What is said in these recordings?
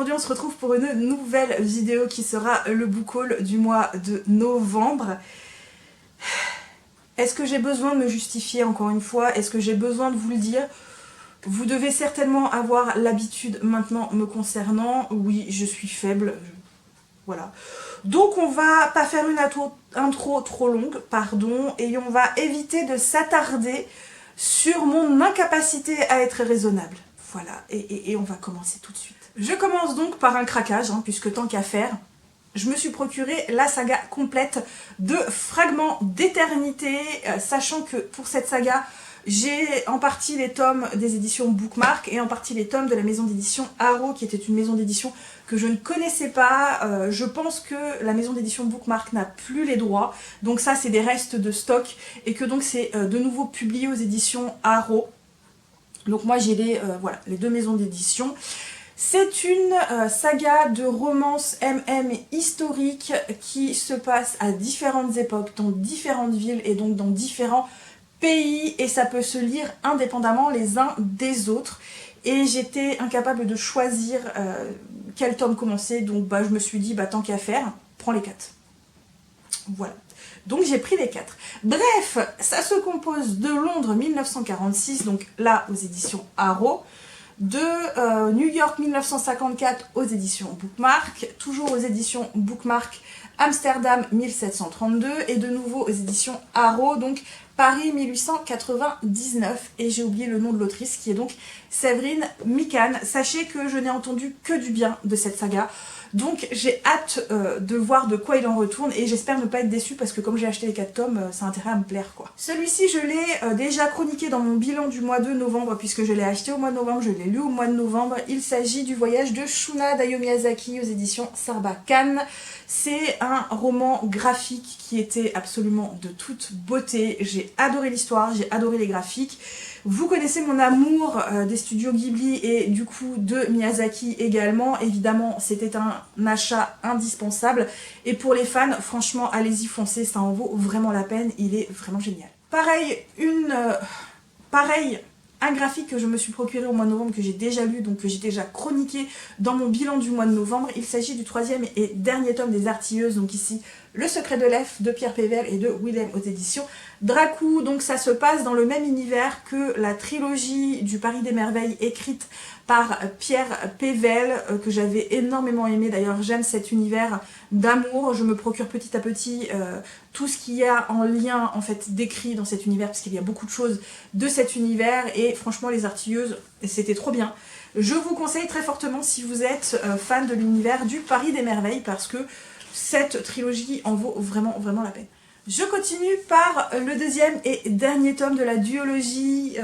aujourd'hui on se retrouve pour une nouvelle vidéo qui sera le book haul du mois de novembre. Est-ce que j'ai besoin de me justifier encore une fois? Est-ce que j'ai besoin de vous le dire? Vous devez certainement avoir l'habitude maintenant me concernant. Oui, je suis faible. Voilà. Donc on va pas faire une intro trop longue, pardon, et on va éviter de s'attarder sur mon incapacité à être raisonnable. Voilà, et on va commencer tout de suite. Je commence donc par un craquage, puisque tant qu'à faire, je me suis procuré la saga complète de Fragments d'éternité, sachant que pour cette saga, j'ai en partie les tomes des éditions Bookmark et en partie les tomes de la maison d'édition Arrow, qui était une maison d'édition que je ne connaissais pas. Je pense que la maison d'édition Bookmark n'a plus les droits, donc ça c'est des restes de stock, et que donc c'est de nouveau publié aux éditions Arrow. Donc moi j'ai voilà, les deux maisons d'édition. C'est une saga de romance MM historique qui se passe à différentes époques, dans différentes villes et donc dans différents pays, et ça peut se lire indépendamment les uns des autres. Et j'étais incapable de choisir quel tome commencer, donc je me suis dit tant qu'à faire, prends les 4. Voilà. Donc j'ai pris les 4. Bref, ça se compose de Londres 1946, donc là aux éditions Arrow, de New York 1954 aux éditions Bookmark, toujours aux éditions Bookmark Amsterdam 1732 et de nouveau aux éditions Arrow, donc Paris 1899, et j'ai oublié le nom de l'autrice qui est donc Séverine Mikan. Sachez que je n'ai entendu que du bien de cette saga, donc j'ai hâte de voir de quoi il en retourne, et j'espère ne pas être déçue parce que comme j'ai acheté les 4 tomes, ça a intérêt à me plaire quoi. Celui-ci je l'ai déjà chroniqué dans mon bilan du mois de novembre, puisque je l'ai acheté au mois de novembre, je l'ai lu au mois de novembre. Il s'agit du voyage de Shuna d'Hayao Miyazaki aux éditions Sarbacane. C'est un roman graphique qui était absolument de toute beauté. J'ai adoré l'histoire, j'ai adoré les graphiques. Vous connaissez mon amour des studios Ghibli et du coup de Miyazaki également. Évidemment, c'était un achat indispensable. Et pour les fans, franchement, allez-y, foncez, ça en vaut vraiment la peine. Il est vraiment génial. Pareil, un graphique que je me suis procuré au mois de novembre, que j'ai déjà lu, donc que j'ai déjà chroniqué dans mon bilan du mois de novembre. Il s'agit du 3e et dernier tome des Artilleuses, donc ici Le Secret de l'Elfe de Pierre Pével et de Willem aux éditions Dracou. Donc ça se passe dans le même univers que la trilogie du Paris des Merveilles écrite par Pierre Pével, que j'avais énormément aimé. D'ailleurs j'aime cet univers d'amour, je me procure petit à petit tout ce qu'il y a en lien en fait décrit dans cet univers, parce qu'il y a beaucoup de choses de cet univers, et franchement les Artilleuses c'était trop bien. Je vous conseille très fortement si vous êtes fan de l'univers du Paris des Merveilles, parce que cette trilogie en vaut vraiment la peine. Je continue par le 2e et dernier tome de la duologie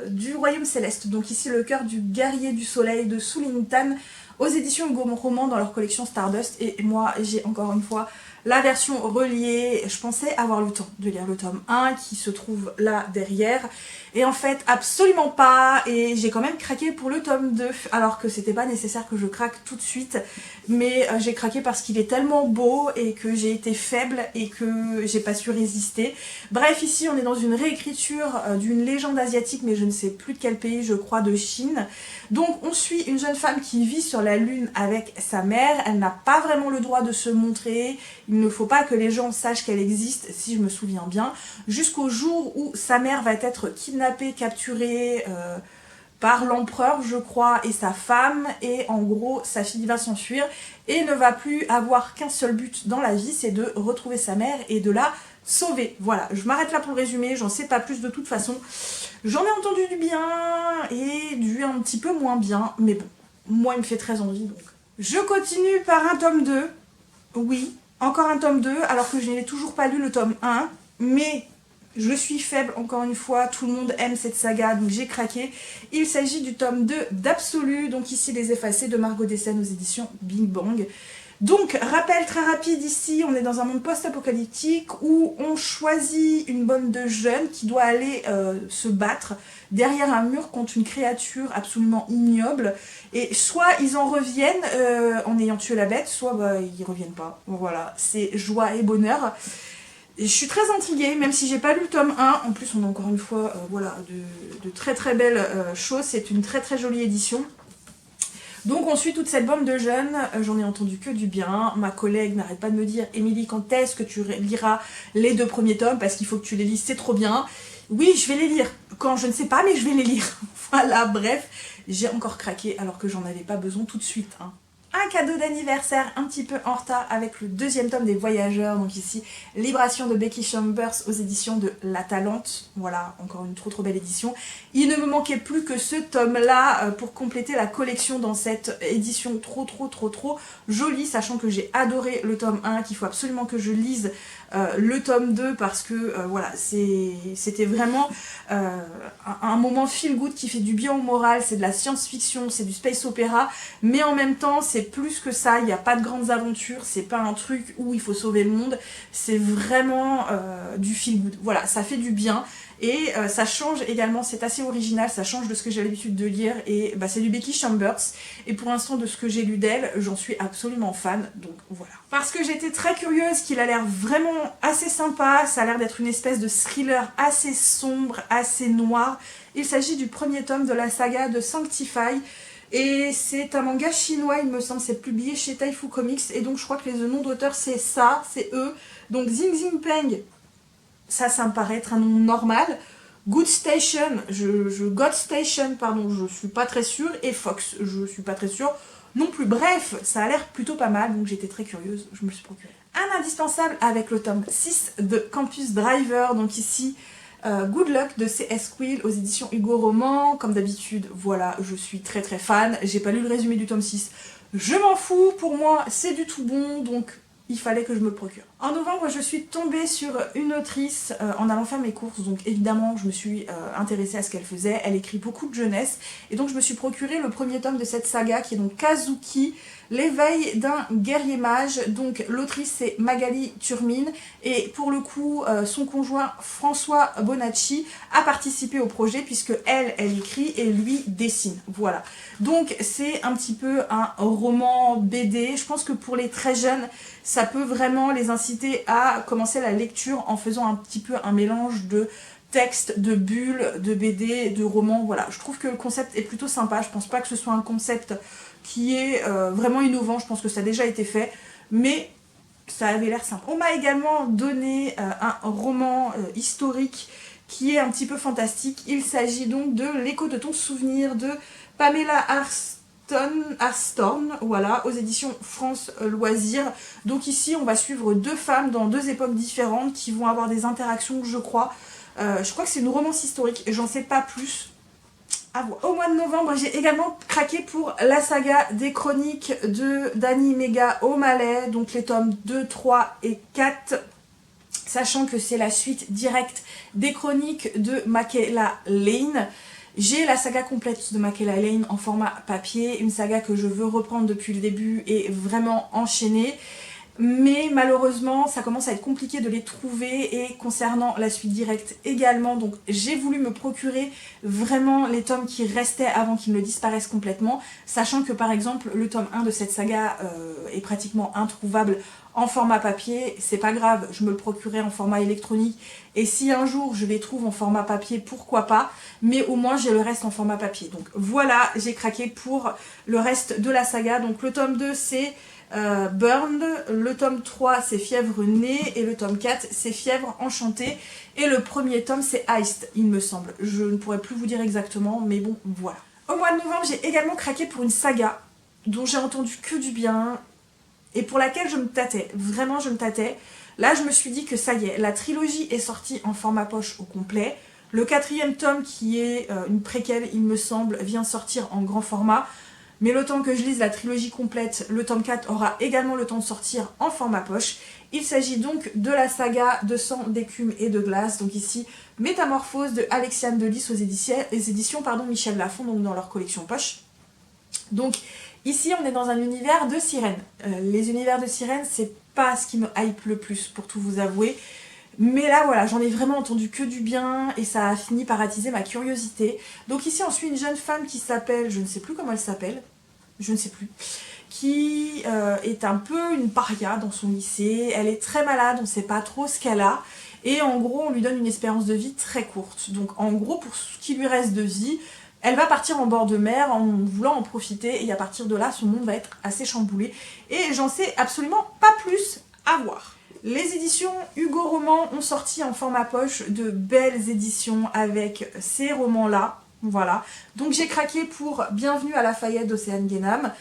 du Royaume Céleste. Donc ici le cœur du guerrier du soleil de Su Lin Tan aux éditions Hugo Roman dans leur collection Stardust. Et moi j'ai encore une fois la version reliée. Je pensais avoir le temps de lire le tome 1 qui se trouve là derrière, et en fait absolument pas, et j'ai quand même craqué pour le tome 2 alors que c'était pas nécessaire que je craque tout de suite, mais j'ai craqué parce qu'il est tellement beau et que j'ai été faible et que j'ai pas su résister. Bref, ici on est dans une réécriture d'une légende asiatique, mais je ne sais plus de quel pays, je crois de Chine. Donc on suit une jeune femme qui vit sur la lune avec sa mère. Elle n'a pas vraiment le droit de se montrer, il ne faut pas que les gens sachent qu'elle existe, si je me souviens bien, jusqu'au jour où sa mère va être kidnappée, capturée par l'empereur je crois, et sa femme, et en gros sa fille va s'enfuir et ne va plus avoir qu'un seul but dans la vie, c'est de retrouver sa mère et de la sauver. Voilà, je m'arrête là pour le résumé, j'en sais pas plus de toute façon. J'en ai entendu du bien et du un petit peu moins bien, mais bon, moi il me fait très envie donc. Je continue par un tome 2, oui, encore un tome 2, alors que je n'ai toujours pas lu le tome 1, mais je suis faible encore une fois, tout le monde aime cette saga, donc j'ai craqué. Il s'agit du tome 2 d'Absolu, donc ici Les Effacés de Margot Dessen aux éditions Bing Bang. Donc, rappel très rapide ici, on est dans un monde post-apocalyptique où on choisit une bande de jeunes qui doit aller se battre derrière un mur contre une créature absolument ignoble, et soit ils en reviennent en ayant tué la bête, soit ils reviennent pas. Voilà, c'est joie et bonheur. Et je suis très intriguée, même si j'ai pas lu le tome 1, en plus on a encore une fois voilà, de très belles choses, c'est une très jolie édition. Donc on suit toute cette bande de jeunes, j'en ai entendu que du bien. Ma collègue n'arrête pas de me dire « Émilie, quand est-ce que tu liras les 2 premiers tomes parce qu'il faut que tu les lises, c'est trop bien. » Oui, je vais les lire. Quand je ne sais pas, mais je vais les lire. Voilà, bref, j'ai encore craqué alors que j'en avais pas besoin tout de suite. Hein. Un cadeau d'anniversaire un petit peu en retard avec le 2e tome des Voyageurs. Donc ici, Libération de Becky Chambers aux éditions de La Talente. Voilà, encore une trop belle édition. Il ne me manquait plus que ce tome-là pour compléter la collection dans cette édition trop jolie, sachant que j'ai adoré le tome 1, qu'il faut absolument que je lise le tome 2 parce que voilà, c'était vraiment un moment feel good qui fait du bien au moral. C'est de la science-fiction, c'est du space opéra, mais en même temps c'est plus que ça, il n'y a pas de grandes aventures, c'est pas un truc où il faut sauver le monde, c'est vraiment du feel good. Voilà, ça fait du bien. Et ça change également, c'est assez original, ça change de ce que j'ai l'habitude de lire, et bah, c'est du Becky Chambers, et pour l'instant de ce que j'ai lu d'elle, j'en suis absolument fan, donc voilà. Parce que j'étais très curieuse, qu'il a l'air vraiment assez sympa, ça a l'air d'être une espèce de thriller assez sombre, assez noir. Il s'agit du 1er tome de la saga de Sanctify, et c'est un manga chinois, il me semble, c'est publié chez Taifu Comics, et donc je crois que les noms d'auteurs c'est ça, c'est eux, donc Xing Xing Peng. Ça me paraît être un nom normal. God Station, pardon, je suis pas très sûre. Et Fox, je suis pas très sûre non plus. Bref, ça a l'air plutôt pas mal, donc j'étais très curieuse, je me suis procuré. Un indispensable avec le tome 6 de Campus Driver, donc ici, Good Luck de C.S. Quill aux éditions Hugo Roman. Comme d'habitude, voilà, je suis très fan. J'ai pas lu le résumé du tome 6, je m'en fous, pour moi c'est du tout bon, donc il fallait que je me le procure. En novembre, je suis tombée sur une autrice en allant faire mes courses, donc évidemment je me suis intéressée à ce qu'elle faisait. Elle écrit beaucoup de jeunesse, et donc je me suis procuré le 1er tome de cette saga qui est donc Kazuki, l'éveil d'un guerrier mage. Donc l'autrice c'est Magali Turmine, et pour le coup son conjoint François Bonacci a participé au projet puisque elle écrit et lui dessine. Voilà, donc c'est un petit peu un roman BD. Je pense que pour les très jeunes, ça peut vraiment les inciter à commencer la lecture en faisant un petit peu un mélange de textes, de bulles, de BD, de romans. Voilà, je trouve que le concept est plutôt sympa. Je pense pas que ce soit un concept qui est vraiment innovant. Je pense que ça a déjà été fait, mais ça avait l'air sympa. On m'a également donné un roman historique qui est un petit peu fantastique. Il s'agit donc de L'écho de ton souvenir de Pamela Arstorn, voilà, aux éditions France Loisirs. Donc ici on va suivre 2 femmes dans 2 époques différentes qui vont avoir des interactions, je crois. Je crois que c'est une romance historique, j'en sais pas plus. À voir. Au mois de novembre, j'ai également craqué pour la saga des chroniques de Danny Mega O'Malley, donc les tomes 2, 3 et 4, sachant que c'est la suite directe des chroniques de Michaela Lane. J'ai la saga complète de Michaela Lane en format papier, une saga que je veux reprendre depuis le début et vraiment enchaîner. Mais malheureusement, ça commence à être compliqué de les trouver, et concernant la suite directe également. Donc j'ai voulu me procurer vraiment les tomes qui restaient avant qu'ils ne disparaissent complètement, sachant que par exemple le tome 1 de cette saga est pratiquement introuvable en format papier. C'est pas grave, je me le procurerai en format électronique, et si un jour je les trouve en format papier, pourquoi pas, mais au moins j'ai le reste en format papier. Donc voilà, j'ai craqué pour le reste de la saga. Donc le tome 2 c'est Burned, le tome 3 c'est Fièvre née, et le tome 4 c'est Fièvre enchantée, et le 1er tome c'est Iced, il me semble. Je ne pourrais plus vous dire exactement, mais bon, voilà. Au mois de novembre, j'ai également craqué pour une saga dont j'ai entendu que du bien, et pour laquelle je me tâtais, vraiment je me tâtais. Là je me suis dit que ça y est, la trilogie est sortie en format poche au complet. Le 4e tome, qui est une préquelle il me semble, vient sortir en grand format. Mais le temps que je lise la trilogie complète, le tome 4 aura également le temps de sortir en format poche. Il s'agit donc de la saga de sang, d'écume et de glace. Donc ici, Métamorphose de Alexiane Delis aux éditions Michel Lafon, donc dans leur collection poche. Donc ici, on est dans un univers de sirènes. Les univers de sirènes, c'est pas ce qui me hype le plus, pour tout vous avouer. Mais là, voilà, j'en ai vraiment entendu que du bien, et ça a fini par attiser ma curiosité. Donc ici, on suit une jeune femme qui s'appelle, je ne sais plus comment elle s'appelle, je ne sais plus, qui est un peu une paria dans son lycée. Elle est très malade, on ne sait pas trop ce qu'elle a, et en gros, on lui donne une espérance de vie très courte. Donc en gros, pour ce qui lui reste de vie, Elle va partir en bord de mer en voulant en profiter et à partir de là, son monde va être assez chamboulé. Et j'en sais absolument pas plus à voir. Les éditions Hugo Roman ont sorti en format poche de belles éditions avec ces romans-là. Voilà. Donc j'ai craqué pour Bienvenue à Lafayette d'Océane Guénam,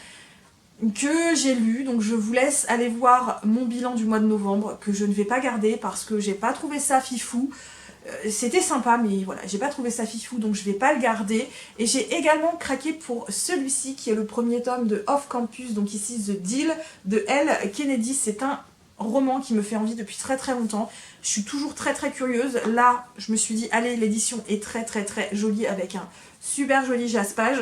que j'ai lu. Donc je vous laisse aller voir mon bilan du mois de novembre, que je ne vais pas garder parce que j'ai pas trouvé ça fifou. C'était sympa, mais voilà, j'ai pas trouvé ça fifou, donc je vais pas le garder. Et j'ai également craqué pour celui-ci, qui est le premier tome de Off Campus, donc ici The Deal, de Elle Kennedy. C'est un roman qui me fait envie depuis très très longtemps. Je suis toujours très très curieuse. Là, je me suis dit, allez, l'édition est très très très jolie, avec un super joli jaspage.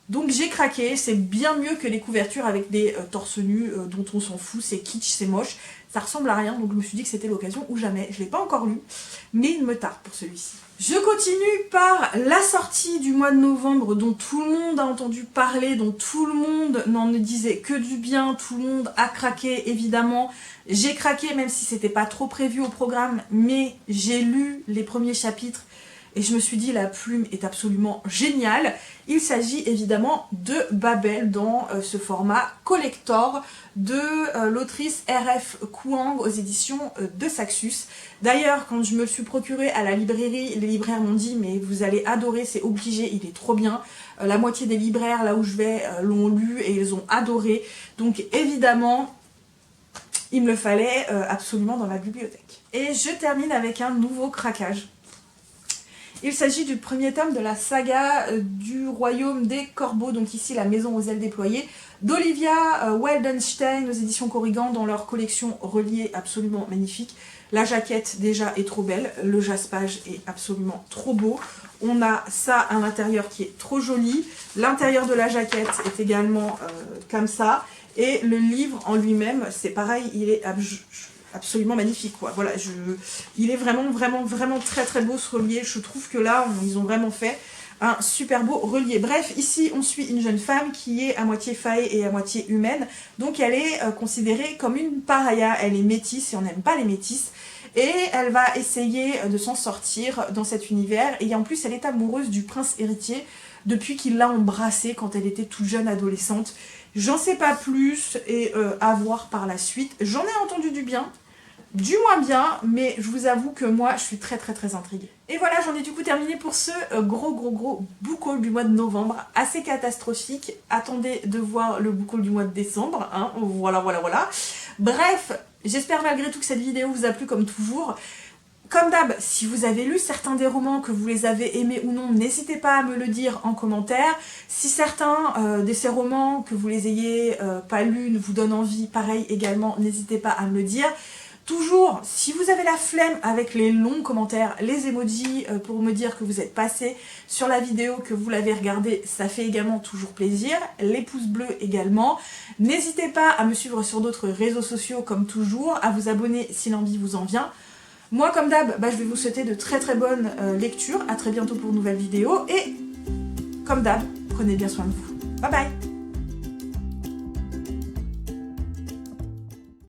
Donc j'ai craqué, c'est bien mieux que les couvertures avec des torse nus dont on s'en fout, c'est kitsch, c'est moche, ça ressemble à rien, donc je me suis dit que c'était l'occasion ou jamais. Je ne l'ai pas encore lu, mais il me tarde pour celui-ci. Je continue par la sortie du mois de novembre dont tout le monde a entendu parler, dont tout le monde n'en disait que du bien, tout le monde a craqué évidemment. J'ai craqué même si c'était pas trop prévu au programme, mais j'ai lu les premiers chapitres. Et je me suis dit, la plume est absolument géniale. Il s'agit évidemment de Babel dans ce format collector de l'autrice R.F. Kuang aux éditions de Saxus. D'ailleurs, quand je me le suis procuré à la librairie, les libraires m'ont dit, mais vous allez adorer, c'est obligé, il est trop bien. La moitié des libraires, là où je vais, l'ont lu et ils ont adoré. Donc évidemment, il me le fallait absolument dans ma bibliothèque. Et je termine avec un nouveau craquage. Il s'agit du premier tome de la saga du royaume des corbeaux, donc ici la maison aux ailes déployées, d'Olivia Wildenstein aux éditions Corrigan dans leur collection reliée absolument magnifique. La jaquette déjà est trop belle, le jaspage est absolument trop beau. On a ça à l'intérieur qui est trop joli, l'intérieur de la jaquette est également comme ça, et le livre en lui-même, c'est pareil, il est absolument magnifique quoi. Voilà, il est vraiment très très beau ce relié. Je trouve que là ils ont vraiment fait un super beau relié. Bref, ici on suit une jeune femme qui est à moitié fae et à moitié humaine, donc elle est considérée comme une paria, elle est métisse et on n'aime pas les métisses, et elle va essayer de s'en sortir dans cet univers, et en plus elle est amoureuse du prince héritier depuis qu'il l'a embrassée quand elle était toute jeune adolescente. J'en sais pas plus et à voir par la suite. J'en ai entendu du bien, du moins bien, mais je vous avoue que moi je suis très intriguée. Et voilà, j'en ai du coup terminé pour ce gros book haul du mois de novembre, assez catastrophique. Attendez de voir le book haul du mois de décembre, hein. Voilà. Bref, j'espère malgré tout que cette vidéo vous a plu comme toujours. Comme d'hab, si vous avez lu certains des romans, que vous les avez aimés ou non, n'hésitez pas à me le dire en commentaire. Si certains de ces romans, que vous les ayez pas lus, ne vous donnent envie, pareil également, n'hésitez pas à me le dire. Toujours, si vous avez la flemme avec les longs commentaires, les emojis pour me dire que vous êtes passé sur la vidéo, que vous l'avez regardée, ça fait également toujours plaisir. Les pouces bleus également. N'hésitez pas à me suivre sur d'autres réseaux sociaux comme toujours, à vous abonner si l'envie vous en vient. Moi comme d'hab, je vais vous souhaiter de très bonnes lectures. À très bientôt pour une nouvelle vidéo et comme d'hab, prenez bien soin de vous. Bye bye.